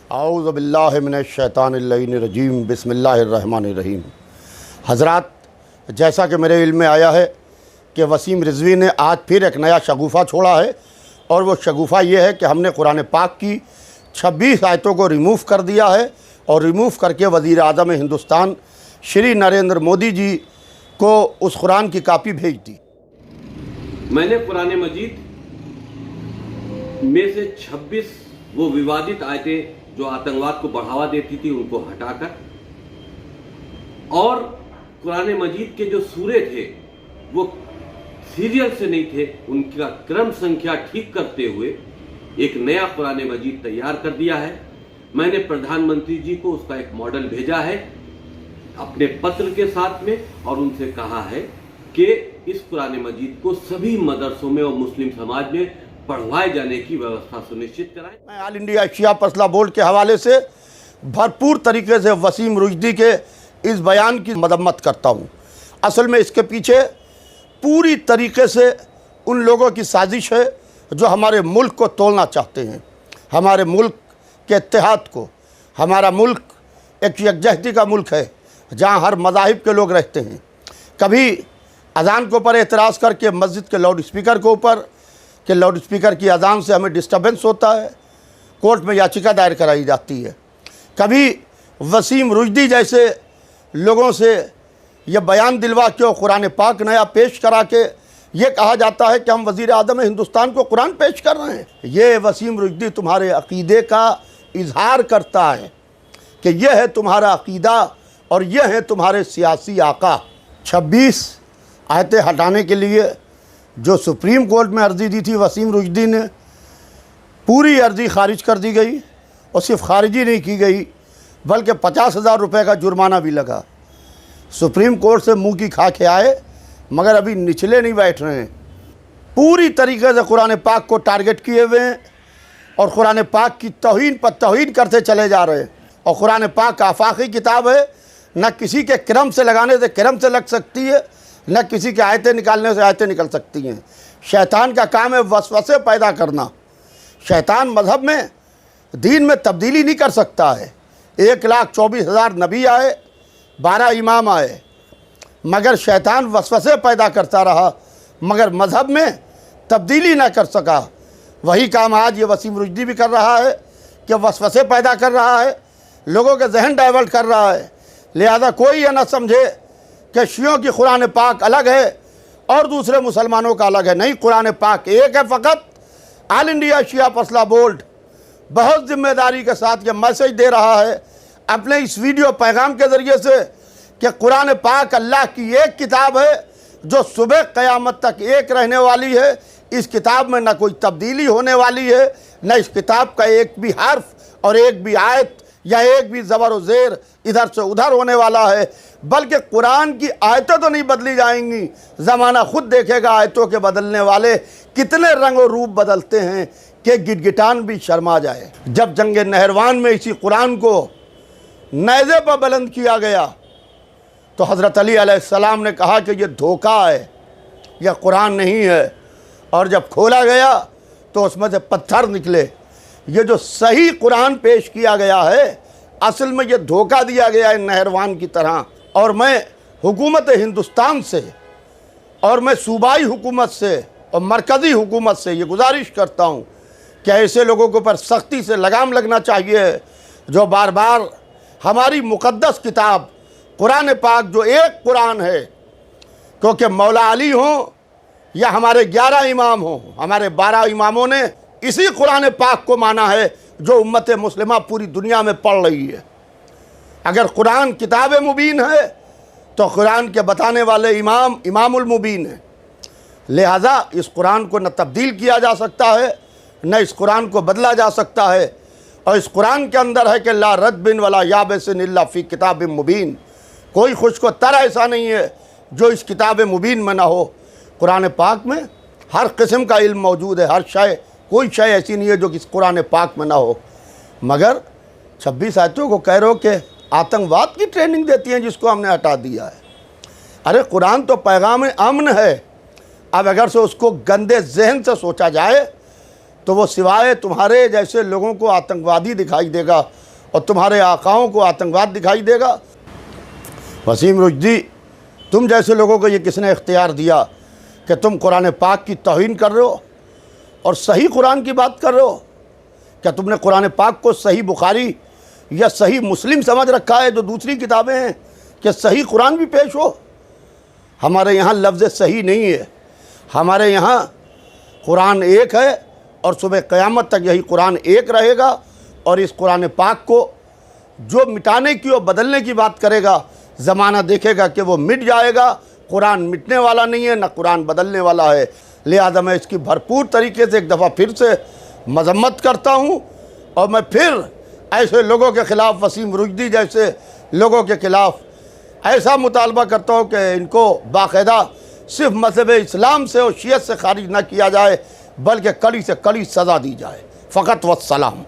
औज़ु बिल्लाहि मिनश्शैतानिर्रजीम बिस्मिल्लाहिर्रहमानिर्रहीम। हज़रात, जैसा कि मेरे इल्म में आया है कि वसीम रिज़वी ने आज फिर एक नया शगुफ़ा छोड़ा है, और वो शगुफ़ा ये है कि हमने कुरान पाक की 26 आयतों को रिमूव कर दिया है और रिमूव करके वज़ीर आज़म हिंदुस्तान श्री नरेंद्र मोदी जी को उस कुरान की कापी भेज दी। मैंने कुरान मजीद में से 26 वो विवादित आयतें जो आतंकवाद को बढ़ावा देती थी उनको हटाकर, और कुरान मजीद के जो सूरे थे वो सीरियल से नहीं थे, उनका क्रम संख्या ठीक करते हुए एक नया कुरान मजीद तैयार कर दिया है। मैंने प्रधानमंत्री जी को उसका एक मॉडल भेजा है अपने पत्र के साथ में, और उनसे कहा है कि इस कुरान मजीद को सभी मदरसों में और मुस्लिम समाज में पढ़वाए जाने की व्यवस्था सुनिश्चित कराएं। मैं ऑल इंडिया शिया फसला बोर्ड के हवाले से भरपूर तरीके से वसीम रुश्दी के इस बयान की मदम्मत करता हूँ। असल में इसके पीछे पूरी तरीके से उन लोगों की साजिश है जो हमारे मुल्क को तोड़ना चाहते हैं, हमारे मुल्क के इत्तेहाद को। हमारा मुल्क एक यकजहती का मुल्क है जहाँ हर मज़ाहिब के लोग रहते हैं। कभी अज़ान के ऊपर एतराज़ करके मस्जिद के लाउड स्पीकर के ऊपर कि लाउड स्पीकर की अज़ान से हमें डिस्टर्बेंस होता है, कोर्ट में याचिका दायर कराई जाती है। कभी वसीम रुश्दी जैसे लोगों से यह बयान दिलवा के और कुरान पाक नया पेश करा के ये कहा जाता है कि हम वज़ीर आज़म हिंदुस्तान को कुरान पेश कर रहे हैं। ये वसीम रुश्दी तुम्हारे अक़ीदे का इजहार करता है कि यह है तुम्हारा अक़ीदा और यह है तुम्हारे सियासी आका। 26 आयतें हटाने के लिए जो सुप्रीम कोर्ट में अर्ज़ी दी थी वसीम रुश्दी ने, पूरी अर्ज़ी खारिज कर दी गई, और सिर्फ खारिजी नहीं की गई बल्कि 50,000 रुपये का जुर्माना भी लगा। सुप्रीम कोर्ट से मुंह की खा के आए मगर अभी निचले नहीं बैठ रहे हैं। पूरी तरीके से कुरान पाक को टारगेट किए हुए हैं और कुरान पाक की तौहीन पर तौहीन करते चले जा रहे हैं। और कुरान पाक आफाकी किताब है, न किसी के क्रम से लगाने से क्रम से लग सकती है, न किसी के आयतें निकालने से आयतें निकल सकती हैं। शैतान का काम है वसवसे पैदा करना। शैतान मज़हब में दीन में तब्दीली नहीं कर सकता है। 1,24,000 नबी आए, 12 इमाम आए, मगर शैतान वसवसे पैदा करता रहा, मगर मज़हब में तब्दीली ना कर सका। वही काम आज ये वसीम रुश्दी भी कर रहा है कि वसवसे पैदा कर रहा है, लोगों के जहन डाइवर्ट कर रहा है। लिहाजा कोई ये ना समझे कि शियों की कुरान पाक अलग है और दूसरे मुसलमानों का अलग है। नहीं, कुरान पाक एक है फ़कत। ऑल इंडिया शिया फसला बोर्ड बहुत ज़िम्मेदारी के साथ ये मैसेज दे रहा है अपने इस वीडियो पैगाम के ज़रिए से कि कुरान पाक अल्लाह की एक किताब है जो सुबह क़यामत तक एक रहने वाली है। इस किताब में न कोई तब्दीली होने वाली है, न इस किताब का एक भी हर्फ और एक भी आयत या एक भी ज़बर व ज़ेर इधर से उधर होने वाला है, बल्कि कुरान की आयतें तो नहीं बदली जाएंगी। ज़माना खुद देखेगा आयतों के बदलने वाले कितने रंग और रूप बदलते हैं कि गिटगिटान भी शर्मा जाए। जब जंग नहरवान में इसी कुरान को नेज़े पर बुलंद किया गया तो हज़रत अली अलैहिस्सलाम ने कहा कि यह धोखा है, यह कुरान नहीं है। और जब खोला गया तो उसमें से पत्थर निकले। ये जो सही कुरान पेश किया गया है, असल में ये धोखा दिया गया है नहरवान की तरह। और मैं हुकूमत हिंदुस्तान से और मैं सूबाई हुकूमत से और मरकज़ी हुकूमत से ये गुजारिश करता हूँ कि ऐसे लोगों के ऊपर सख्ती से लगाम लगना चाहिए जो बार बार हमारी मुक़द्दस किताब कुरान पाक, जो एक कुरान है, क्योंकि मौला अली हों या हमारे 11 इमाम हों, हमारे 12 इमामों ने इसी कुरान पाक को माना है जो उम्मत मुस्लिमा पूरी दुनिया में पढ़ रही है। अगर कुरान किताब मुबीन है तो कुरान के बताने वाले इमाम इमामुल मुबीन है। लिहाजा इस कुरान को न तब्दील किया जा सकता है, न इस कुरान को बदला जा सकता है। और इस कुरान के अंदर है कि ला रद्बिन वला याबिसिन इल्ला फ़ी किताब मुबीन। कोई खुश्क तर ऐसा नहीं है जो इस किताब मुबीन में ना हो। कुरान पाक में हर किस्म का इल्म मौजूद है, हर शय, कोई शय ऐसी नहीं है जो कि इस कुरान पाक में ना हो। मगर 26 आयतों को कह रहे हो कि आतंकवाद की ट्रेनिंग देती हैं जिसको हमने हटा दिया है। अरे कुरान तो पैगाम अमन है। अब अगर से उसको गंदे जहन से सोचा जाए तो वो सिवाय तुम्हारे जैसे लोगों को आतंकवादी दिखाई देगा और तुम्हारे आकाओं को आतंकवाद दिखाई देगा। वसीम रुश्दी, तुम जैसे लोगों को ये किसने इख्तियार दिया कि तुम कुरान पाक की तौहीन कर रहे हो और सही कुरान की बात कर रहे हो? क्या तुमने कुरान पाक को सही बुखारी या सही मुस्लिम समझ रखा है, जो दूसरी किताबें हैं, कि सही कुरान भी पेश हो? हमारे यहाँ लफ्ज़ सही नहीं है, हमारे यहाँ कुरान एक है और सुबह क़यामत तक यही कुरान एक रहेगा। और इस कुरान पाक को जो मिटाने की और बदलने की बात करेगा, ज़माना देखेगा कि वो मिट जाएगा। कुरान मिटने वाला नहीं है, ना कुरान बदलने वाला है। लिहाजा मैं इसकी भरपूर तरीके से एक दफ़ा फिर से मजम्मत करता हूँ और मैं फिर ऐसे लोगों के ख़िलाफ़, वसीम रुश्दी जैसे लोगों के ख़िलाफ़ ऐसा मुतालबा करता हूँ कि इनको बाकायदा सिर्फ मज़हब इस्लाम से और शियत से खारिज न किया जाए, बल्कि कड़ी से कड़ी सज़ा दी जाए। फ़कत वस्सलाम।